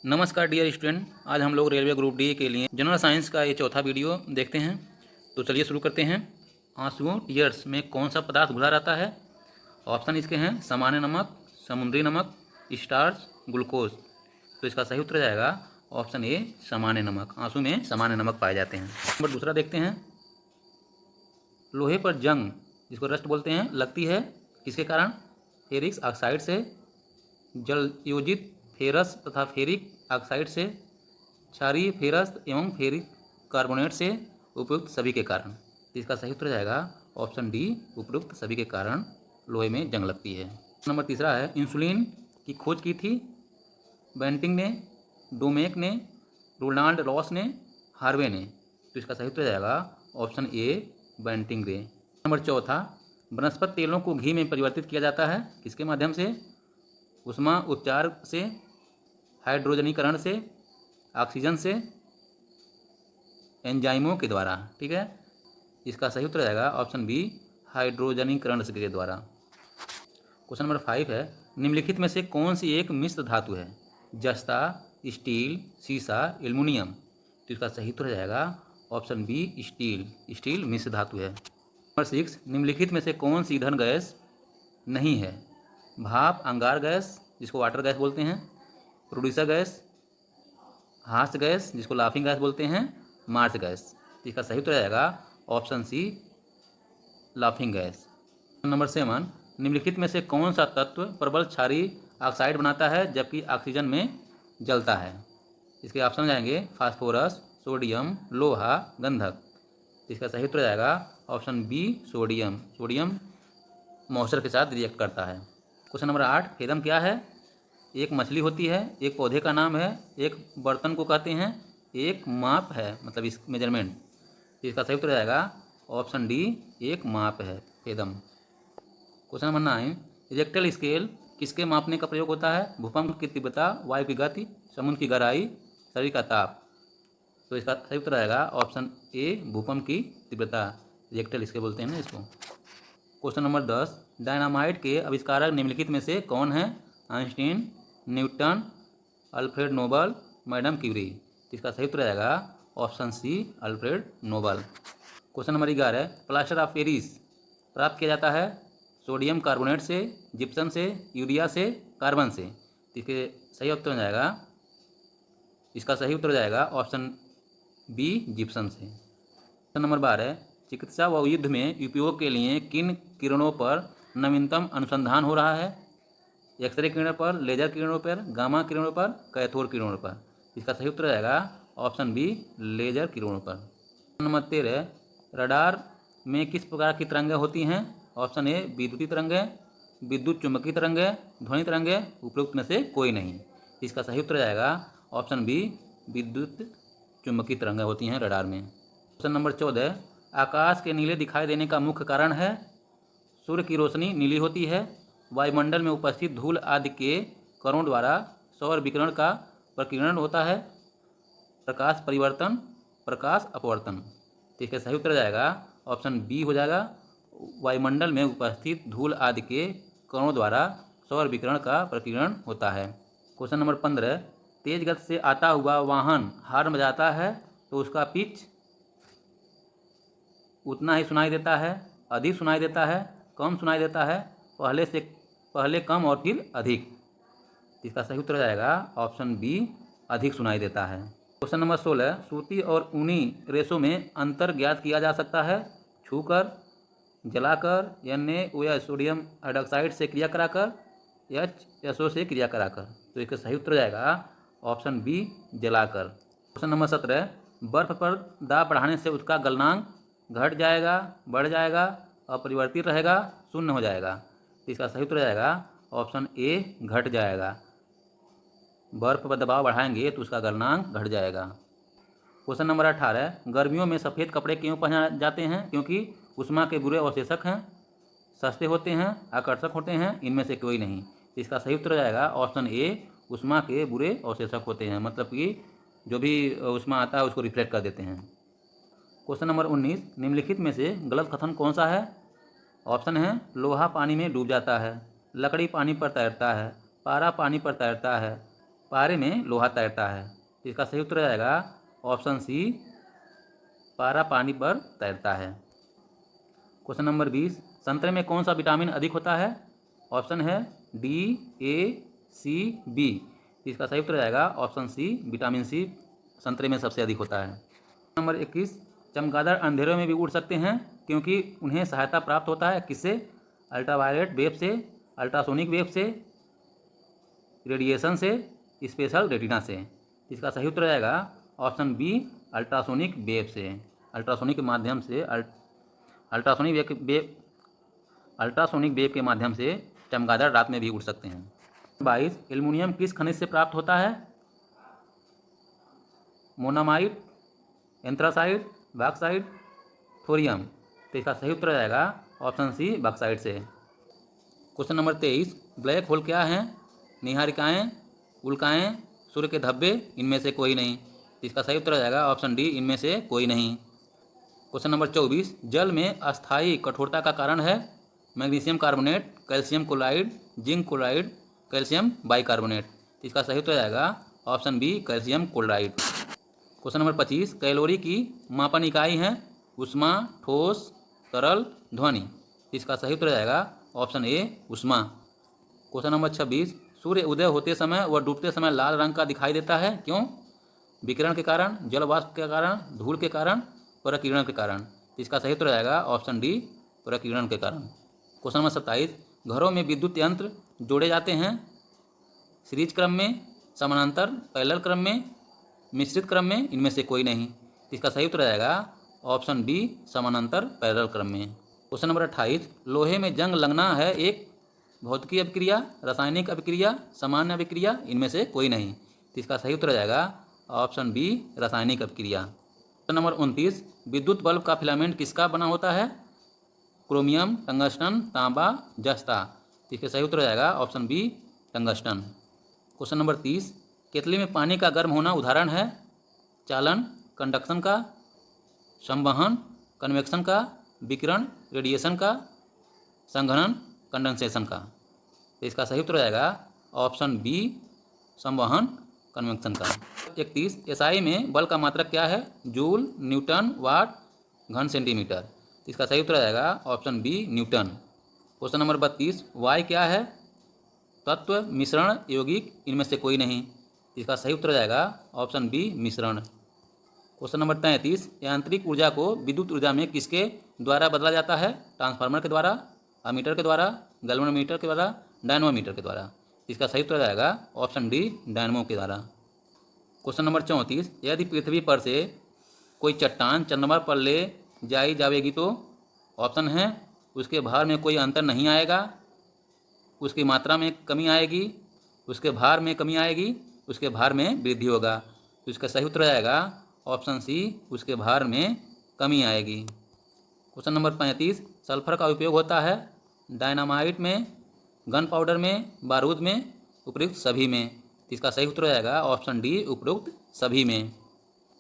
नमस्कार dear student, आज हम लोग रेलवे ग्रुप डी के लिए जनरल साइंस का ये चौथा वीडियो देखते हैं। तो चलिए शुरू करते हैं। आंसुओं टीयर्स में कौन सा पदार्थ घुला रहता है? ऑप्शन इसके हैं सामान्य नमक, समुद्री नमक, स्टार्च, ग्लूकोज। तो इसका सही उत्तर जाएगा ऑप्शन ए सामान्य नमक। आंसू में सामान्य नमक पाए जाते हैं। नंबर दूसरा देखते हैं। लोहे पर जंग, जिसको रस्ट बोलते हैं, लगती है किसके कारण? फेरिक ऑक्साइड से, जल योजित फेरस तथा फेरिक ऑक्साइड से, क्षारीय फेरस एवं फेरिक कार्बोनेट से, उपयुक्त सभी के कारण। तो इसका सही उत्तर जाएगा ऑप्शन डी, उपयुक्त सभी के कारण लोहे में जंग लगती है। नंबर तीसरा है, इंसुलिन की खोज की थी बेंटिंग ने, डोमेक ने, रोनाल्ड रॉस ने, हार्वे ने। तो इसका सही उत्तर जाएगा ऑप्शन ए बेंटिंग ने। नंबर चौथा, वनस्पति तेलों को घी में परिवर्तित किया जाता है किसके माध्यम से? उष्मा उपचार से, हाइड्रोजनीकरण से, ऑक्सीजन से, एंजाइमों के द्वारा। ठीक है, इसका सही उत्तर जाएगा ऑप्शन बी हाइड्रोजनीकरण के द्वारा। क्वेश्चन नंबर 5 है, निम्नलिखित में से कौन सी एक मिश्र धातु है? जस्ता, स्टील, सीसा, एल्युमिनियम। तो इसका सही उत्तर जाएगा ऑप्शन बी स्टील। स्टील मिश्र धातु है। नंबर 6, निम्नलिखित में से कौन सी ईंधन गैस नहीं है? भाप, अंगार गैस जिसको वाटर गैस बोलते हैं, प्रोड्यूसर गैस, हास्य गैस जिसको लाफिंग गैस बोलते हैं, मार्च गैस। इसका सही उत्तर जाएगा option C laughing gas. Number 7, निम्नलिखित में से कौन सा तत्व प्रबल क्षारीय ऑक्साइड बनाता है जबकि ऑक्सीजन में जलता है? इसके ऑप्शन जाएंगे फास्फोरस, सोडियम, लोहा, गंधक। इसका सही उत्तर जाएगा option B sodium. Sodium moisture के साथ रिएक्ट करता है। क्वेश्चन नंबर 8, फेदम क्या है? एक मछली होती है, एक पौधे का नाम है, एक बर्तन को कहते हैं, एक माप है, मतलब इस मेजरमेंट। इसका सही उत्तर जाएगा ऑप्शन डी एक माप है फेदम। क्वेश्चन नंबर 9, रिएक्टर स्केल किसके मापने का प्रयोग होता है? भूकंप की तीव्रता, वायु की गति, समुद्र की गहराई, शरीर का ताप। तो इसका सही उत्तर आएगा ऑप्शन ए भूकंप की तीव्रता। रिएक्टर स्केल बोलते हैं ना इसको। क्वेश्चन नंबर 10, डायनामाइट के आविष्कारक निम्नलिखित में से कौन है? Einstein, Newton, Alfred Nobel, madam Curie. इसका सही उत्तर आएगा option C Alfred Nobel. Question number 11, plaster of Paris प्राप्त किया जाता है सोडियम कार्बोनेट से, जिप्सम से, यूरिया से, कार्बन से। इसके सही उत्तर जाएगा, इसका सही उत्तर जाएगा ऑप्शन बी जिप्सम से। क्वेश्चन नंबर 12, चिकित्सा व युद्ध में उपयोग के लिए किन किरणों पर नवीनतम अनुसंधान हो रहा है? एक्सरे किरणों पर, लेजर किरणों पर, गामा किरणों पर, कैथोड किरणों पर। इसका सही उत्तर आएगा ऑप्शन बी लेजर किरणों पर। नंबर 13, रडार में किस प्रकार की तरंगें होती हैं? ऑप्शन ए विद्युतीय तरंगें, विद्युत चुंबकीय तरंगें, ध्वनि तरंगें, उपरोक्त में से कोई नहीं। इसका सही उत्तर आएगा ऑप्शन बी विद्युत चुंबकीय तरंगें होती हैं रडार में। क्वेश्चन नंबर 14, आकाश के नीले दिखाई देने का मुख्य कारण है? सूर्य की रोशनी नीली होती है, वायुमंडल में उपस्थित धूल आदि के कणों द्वारा सौर विकिरण का प्रकीर्णन होता है, प्रकाश परिवर्तन, प्रकाश अपवर्तन। तो इसका सही उत्तर जाएगा ऑप्शन बी हो जाएगा, वायुमंडल में उपस्थित धूल आदि के कणों द्वारा सौर विकिरण का प्रकीर्णन होता है। क्वेश्चन नंबर 15, तेज गति से आता हुआ वाहन हॉर्न बजाता है तो उसका पिच उतना ही सुनाई देता है, अधिक सुनाई देता है, कम सुनाई देता है, पहले कम और फिर अधिक। इसका सही उत्तर जाएगा ऑप्शन बी अधिक सुनाई देता है। क्वेश्चन नंबर 16, सूती और ऊनी रेशों में अंतर ज्ञात किया जा सकता है? छूकर, जलाकर, Na सोडियम हाइड्रोक्साइड से क्रिया कराकर, HSO से क्रिया कराकर। तो इसका सही उत्तर जाएगा ऑप्शन बी जलाकर। क्वेश्चन नंबर 17, बर्फ पर दाब बढ़ाने से उसका गलनांक घट जाएगा, बढ़ जाएगा, अपरिवर्तित रहेगा, शून्य हो जाएगा। इसका सही उत्तर जाएगा ऑप्शन ए घट जाएगा। बर्फ पर दबाव बढ़ाएंगे तो उसका गलनांक घट जाएगा। क्वेश्चन नंबर 18, गर्मियों में सफ़ेद कपड़े क्यों पहने जाते हैं? क्योंकि उष्मा के बुरे अवशेषक हैं, सस्ते होते हैं, आकर्षक होते हैं, इनमें से कोई नहीं। इसका सही उत्तर जाएगा ऑप्शन ए उष्मा के बुरे अवशेषक होते हैं, मतलब कि जो भी उष्मा आता है उसको रिफ्लेक्ट कर देते हैं। क्वेश्चन नंबर 19, निम्नलिखित में से गलत कथन कौन सा है? ऑप्शन है लोहा पानी में डूब जाता है, लकड़ी पानी पर तैरता है, पारा पानी पर तैरता है, पारे में लोहा तैरता है। इसका सही उत्तर हो जाएगा ऑप्शन सी, पारा पानी पर तैरता है। क्वेश्चन नंबर 20, संतरे में कौन सा विटामिन अधिक होता है? ऑप्शन है डी, ए, सी, बी। इसका सही उत्तर जाएगा ऑप्शन सी, विटामिन सी संतरे में सबसे अधिक होता है। नंबर 21, चमगादड़ अंधेरों में भी उड़ सकते हैं क्योंकि उन्हें सहायता प्राप्त होता है किससे? अल्ट्रावायलेट वेव से, अल्ट्रासोनिक वेव से, रेडिएशन से, स्पेशल रेटिना से। इसका सही उत्तर जाएगा ऑप्शन बी, अल्ट्रासोनिक वेव से। अल्ट्रासोनिक के माध्यम से अल्ट्रासोनिक वेव के माध्यम से चमगादड़ रात में भी उड़ सकते हैं। 22, एल्युमिनियम किस खनिज से प्राप्त होता है? मोनामाइट, एंथ्रासाइट, बॉक्साइट, थोरियम। तो इसका सही उत्तर जाएगा ऑप्शन सी, बॉक्साइट से। क्वेश्चन नंबर 23, ब्लैक होल क्या है? निहारिकाएं, उल्काएं, सूर्य के धब्बे, इनमें से कोई नहीं। इसका सही उत्तर जाएगा ऑप्शन डी, इनमें से कोई नहीं। क्वेश्चन नंबर 24, जल में अस्थायी कठोरता का कारण है? Magnesium carbonate, calcium chloride, zinc chloride, calcium bicarbonate. इसका सही उत्तर जाएगा option B, calcium chloride. Question number 25, calorie की मापन इकाई है? ऊष्मा, ठोस, तरल, ध्वनि। इसका सही उत्तर जाएगा ऑप्शन ए, ऊष्मा। क्वेश्चन नंबर 26, सूर्य उदय होते समय व डूबते समय लाल रंग का दिखाई देता है, क्यों? विकिरण के कारण, जल वाष्प के कारण, धूल के कारण, प्रकिरण के कारण। इसका सही उत्तर जाएगा ऑप्शन डी, प्रकिरण के कारण। क्वेश्चन नंबर 27, घरों में विद्युत यंत्र जोड़े जाते हैं सीरीज क्रम में, समानांतर, पैरेलल क्रम में, मिश्रित क्रम में, इनमें से कोई नहीं। इसका सही उत्तर जाएगा ऑप्शन बी, समानांतर पैरेलल क्रम में। क्वेश्चन नंबर 28, लोहे में जंग लगना है एक भौतिकी अभिक्रिया, रासायनिक अभिक्रिया, सामान्य अभिक्रिया, इनमें से कोई नहीं। इसका सही उत्तर जाएगा ऑप्शन बी, रासायनिक अभिक्रिया। क्वेश्चन नंबर 29, विद्युत बल्ब का फिलामेंट किसका बना होता है? क्रोमियम, टंगस्टन, तांबा, जस्ता। इसके सही उत्तर जाएगा option B, tungsten. Question number 30, केतली में पानी का गर्म होना उदाहरण है? चालन, कंडक्शन का, संवहन, कन्वेक्शन का, विकिरण, रेडिएशन का, संघनन, कंडेंसेशन का। तो इसका सही उत्तर जाएगा ऑप्शन बी, संवहन, कन्वेक्शन का। 31, एसआई में बल का मात्रक क्या है? जूल, न्यूटन, वाट, घन सेंटीमीटर। इसका सही उत्तर जाएगा option B, Newton. Question number 32, Y क्या है? तत्व, मिश्रण, यौगिक, इनमें से कोई नहीं। इसका सही उत्तर जाएगा ऑप्शन बी, मिश्रण। क्वेश्चन नंबर 33, यांत्रिक ऊर्जा को विद्युत ऊर्जा में किसके द्वारा बदला जाता है? ट्रांसफार्मर के द्वारा, अमीटर के द्वारा, गैल्वेनोमीटर के द्वारा, डायनोमीटर के द्वारा। इसका सही उत्तर जाएगा ऑप्शन डी, डायनमो के द्वारा। क्वेश्चन नंबर 34, यदि पृथ्वी पर से कोई चट्टान चंद्रमा पर ले जाई जाएगी तो? ऑप्शन है उसके भार में कोई अंतर नहीं आएगा, उसकी मात्रा में कमी आएगी, उसके भार में कमी आएगी, उसके भार में वृद्धि होगा। तो इसका सही उत्तर आएगा ऑप्शन सी, उसके भार में कमी आएगी। क्वेश्चन नंबर 35, सल्फर का उपयोग होता है डायनामाइट में, गन पाउडर में, बारूद में, उपयुक्त सभी में। इसका सही उत्तर आएगा ऑप्शन डी, उपयुक्त सभी में।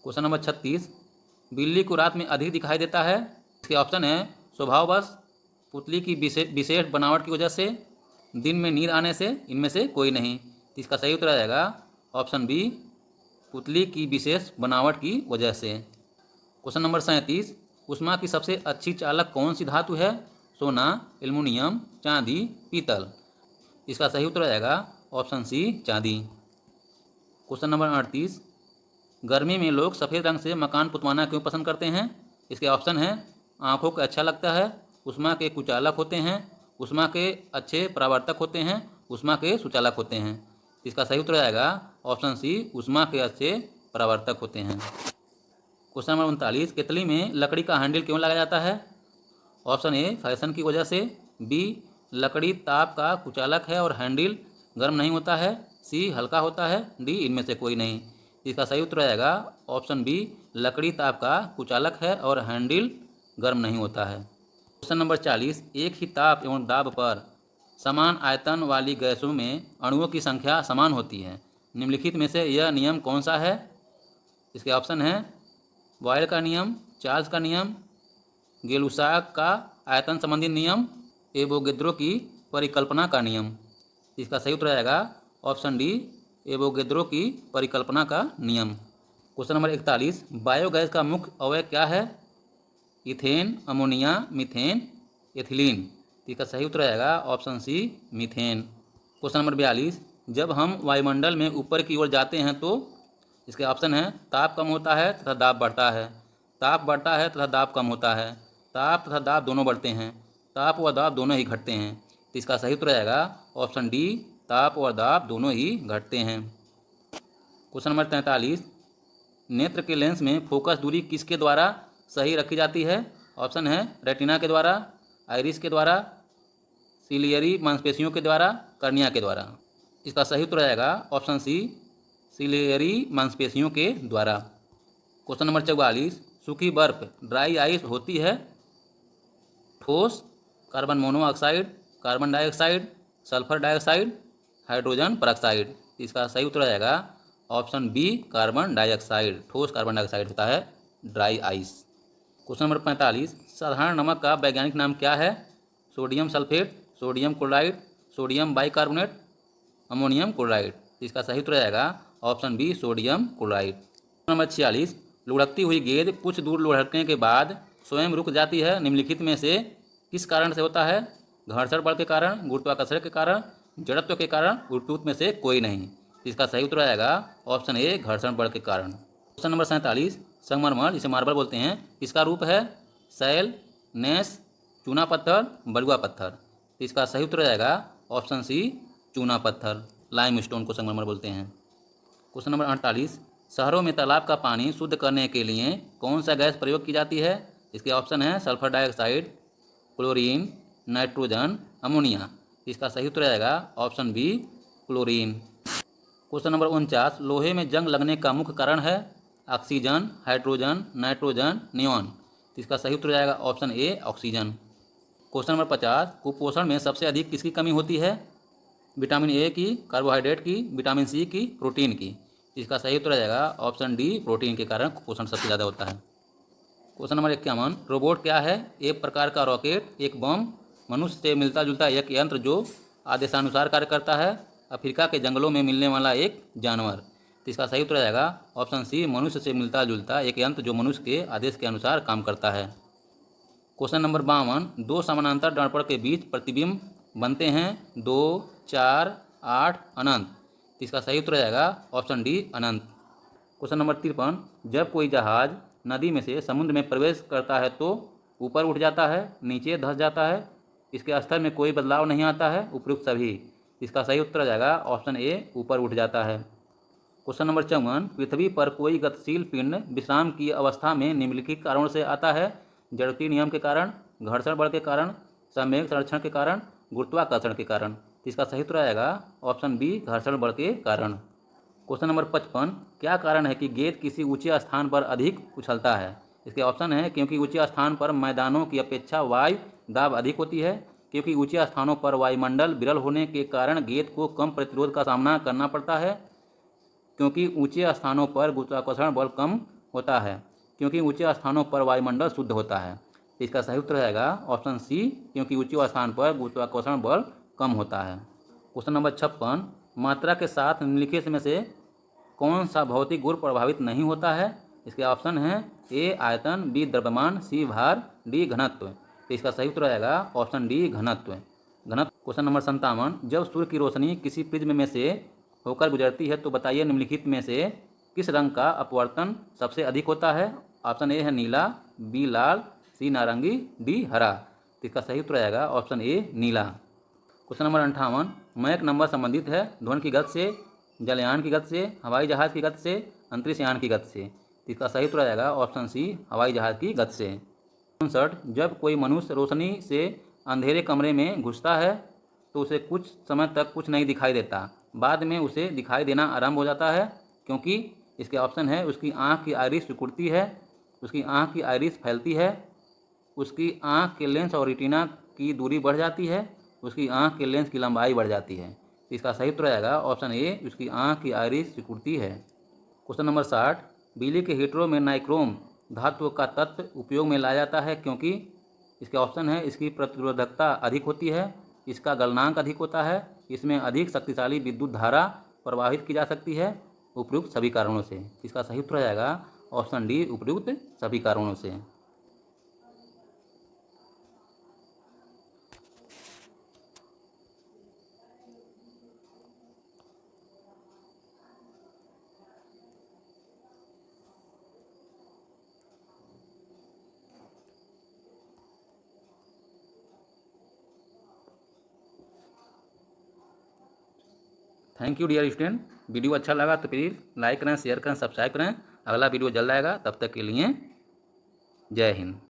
क्वेश्चन नंबर 36, बिल्ली को रात में अधिक दिखाई देता है? इसके ऑप्शन है स्वभाववश, पुतली की विशेष बनावट की वजह से, दिन में नींद आने से, इनमें से कोई नहीं। इसका सही उत्तर आएगा ऑप्शन बी, पुतली की विशेष बनावट की वजह से। क्वेश्चन नंबर 37, ऊष्मा की सबसे अच्छी चालक कौन सी धातु है? सोना, एल्युमिनियम, चांदी, पीतल। इसका सही उत्तर आएगा ऑप्शन सी, चांदी। क्वेश्चन नंबर 38, गर्मी में लोग सफ़ेद रंग से मकान पुतवाना क्यों पसंद करते हैं? इसके ऑप्शन हैं आँखों को अच्छा लगता है, ऊष्मा के कुचालक होते हैं, ऊष्मा के अच्छे परावर्तक होते हैं, ऊष्मा के सुचालक होते हैं। इसका सही उत्तर आएगा ऑप्शन सी, ऊष्मा के अच्छे परावर्तक होते हैं। क्वेश्चन नंबर 39, केतली में लकड़ी का हैंडल क्यों लगाया जाता है? ऑप्शन ए, फैशन की वजह से, बी, लकड़ी ताप का कुचालक है और हैंडल गर्म नहीं होता है, सी, हल्का होता है, डी, इनमें से कोई नहीं। इसका सही उत्तर आएगा ऑप्शन बी, लकड़ी ताप का कुचालक है और हैंडल गर्म नहीं होता है। क्वेश्चन नंबर 40, एक ही ताप एवं दाब पर समान आयतन वाली गैसों में अणुओं की संख्या समान होती है। निम्नलिखित में से यह नियम कौन सा है? इसके ऑप्शन है बॉयल का नियम, चार्ल्स का नियम, गेलुसाक का आयतन संबंधी नियम, एवोगेद्रो की परिकल्पना का नियम। इसका सही उत्तर आएगा ऑप्शन डी, एवोगैड्रो की परिकल्पना का नियम। क्वेश्चन नंबर 41, बायोगैस का मुख्य अवयव क्या है? Ethane, ammonia, methane, ethylene. इसका सही उत्तर आएगा option C, methane. Question number 42, जब हम वायुमंडल में ऊपर की ओर जाते हैं तो इसके ऑप्शन है ताप कम होता है तथा दाब बढ़ता है, ताप बढ़ता है तथा दाब कम होता है, ताप तथा दाब दोनों बढ़ते हैं, ताप व दाब दोनों ही घटते हैं। तो इसका सही उत्तर आएगा ऑप्शन डी, ताप और दाब दोनों ही घटते हैं। क्वेश्चन नंबर 43, नेत्र के लेंस में फोकस दूरी किसके द्वारा सही रखी जाती है? ऑप्शन है रेटिना के द्वारा, आइरिस के द्वारा, सिलियरी मांसपेशियों के द्वारा, कर्निया के द्वारा। इसका सही उत्तर आएगा ऑप्शन सी, सिलियरी मांसपेशियों के द्वारा। क्वेश्चन नंबर 44, सूखी बर्फ ड्राई आइस होती है? ठोस, carbon monoxide, carbon dioxide, sulphur dioxide, hydrogen peroxide. इसका सही उत्तर आएगा ऑप्शन बी, कार्बन डाइऑक्साइड। ठोस कार्बन डाइऑक्साइड होता है ड्राई आइस। क्वेश्चन नंबर 45, साधारण नमक का वैज्ञानिक नाम क्या है? Sodium sulphate, sodium chloride, sodium bicarbonate, ammonium chloride. इसका सही उत्तर आएगा option B, sodium chloride. Number 46, लुढ़कती हुई गेंद कुछ दूर लुढ़कने के बाद स्वयं रुक जाती है, निम्नलिखित में से किस कारण से होता है? घर्षण बल के कारण, गुरुत्वाकर्षण के कारण, जड़त्व के कारण, उपयुक्त में से कोई नहीं। इसका सही उत्तर आएगा ऑप्शन ए, घर्षण बल के कारण। क्वेश्चन नंबर 47, संगमरमर जिसे मार्बल बोलते हैं, इसका रूप है शैल, नेस, चूना पत्थर, बलुआ पत्थर। इसका सही उत्तर आएगा ऑप्शन सी, चूना पत्थर। लाइमस्टोन को संगमरमर बोलते हैं। क्वेश्चन नंबर 48, शहरों में तालाब का पानी शुद्ध करने के लिए कौन सा गैस प्रयोग की जाती है? इसके ऑप्शन है sulphur dioxide, chlorine, nitrogen, ammonia. इसका सही उत्तर आएगा option B, chlorine. Question number 49, लोहे में जंग लगने का मुख्य कारण है? Oxygen, hydrogen, nitrogen, neon. इसका सही उत्तर आएगा option A, oxygen. Question number 50, कुपोषण में सबसे अधिक किसकी कमी होती है? विटामिन ए की, कार्बोहाइड्रेट की, विटामिन सी की, प्रोटीन की। इसका सही उत्तर आएगा ऑप्शन डी, प्रोटीन के कारण कुपोषण सबसे ज़्यादा होता है। क्वेश्चन नंबर 51, रोबोट क्या है? एक प्रकार का रॉकेट, एक बम, मनुष्य से मिलता जुलता एक यंत्र जो आदेशानुसार कार्य करता है, अफ्रीका के जंगलों में मिलने वाला एक जानवर। तो इसका सही उत्तर आएगा ऑप्शन सी, मनुष्य से मिलता जुलता एक यंत्र जो मनुष्य के आदेश के अनुसार काम करता है। क्वेश्चन नंबर 52, दो समानांतर दर्पण के बीच प्रतिबिंब बनते हैं 2, 4, 8, अनंत। तो इसका सही उत्तर आएगा ऑप्शन डी, अनंत। क्वेश्चन नंबर 53, जब कोई जहाज नदी में से समुद्र में प्रवेश करता है तो ऊपर उठ जाता है, नीचे धंस जाता है, इसके स्तर में कोई बदलाव नहीं आता है, उपयुक्त सभी। इसका सही उत्तर आ जाएगा ऑप्शन ए, ऊपर उठ जाता है। क्वेश्चन नंबर 54, पृथ्वी पर कोई गतिशील पिंड विश्राम की अवस्था में निम्नलिखित कारणों से आता है? जड़त्वीय नियम के कारण, घर्षण बल के कारण, संवेग संरक्षण के कारण, गुरुत्वाकर्षण के कारण। इसका सही उत्तर आएगा ऑप्शन बी, घर्षण बल के कारण। क्वेश्चन नंबर 55, क्या कारण है कि गेंद किसी ऊंचे स्थान पर अधिक उछलता है? इसके ऑप्शन है क्योंकि ऊंचे स्थान पर मैदानों की अपेक्षा वायु दाब अधिक होती है, क्योंकि ऊंचे स्थानों पर वायुमंडल विरल होने के कारण गेंद को कम प्रतिरोध का सामना करना पड़ता है, क्योंकि ऊंचे स्थानों पर गुरुत्वाकर्षण बल कम होता है, क्योंकि ऊंचे स्थानों पर वायुमंडल शुद्ध होता है। इसका सही उत्तर रहेगा ऑप्शन सी, क्योंकि ऊंचे स्थान पर गुरुत्वाकर्षण बल कम होता है। क्वेश्चन नंबर 56, मात्रा के साथ निम्नलिखित में से कौन सा भौतिक गुण प्रभावित नहीं होता है? इसके ऑप्शन हैं ए, आयतन, बी, द्रव्यमान, सी, भार, डी, घनत्व। तो इसका सही उत्तर आएगा ऑप्शन डी, घनत्व। क्वेश्चन नंबर 57, जब सूर्य की रोशनी किसी प्रिज्म में से होकर गुजरती है तो बताइए निम्नलिखित में से किस रंग का अपवर्तन सबसे अधिक होता है? ऑप्शन ए है नीला, बी लाल, सी नारंगी, डी हरा। तो इसका सही उत्तर आएगा ऑप्शन ए, नीला। क्वेश्चन नंबर 58, मैक नंबर संबंधित है ध्वनि की गति से, जलयान की गति से, हवाई जहाज की गति से, अंतरिक्ष यान की गति से। इसका सही उत्तर आएगा ऑप्शन सी, हवाई जहाज की गति से। 59, जब कोई मनुष्य रोशनी से अंधेरे कमरे में घुसता है तो उसे कुछ समय तक कुछ नहीं दिखाई देता, बाद में उसे दिखाई देना आरंभ हो जाता है, क्योंकि इसके ऑप्शन है उसकी आँख की आइरिस सिकुड़ती है, उसकी आँख की आइरिस फैलती है, उसकी आँख के लेंस और रेटिना की दूरी बढ़ जाती है, उसकी आँख के लेंस की लंबाई बढ़ जाती है। इसका सही उत्तर आएगा ऑप्शन ए, उसकी आँख की आइरिस सिकुड़ती है। क्वेश्चन नंबर 60, बिजली के हीटरों में नाइक्रोम धातु का तत्व उपयोग में लाया जाता है क्योंकि इसके ऑप्शन है इसकी प्रतिरोधकता अधिक होती है, इसका गलनांक अधिक होता है, इसमें अधिक शक्तिशाली विद्युत धारा प्रभावित की जा सकती है उपयुक्त सभी कारणों से। इसका सही उत्तर हो जाएगा ऑप्शन डी, उपयुक्त सभी कारणों से। Thank you dear student. Video अच्छा लगा तो प्लीज़ लाइक करें, शेयर करें, सब्सक्राइब करें। अगला वीडियो जल्द आएगा, तब तक के लिए जय हिंद।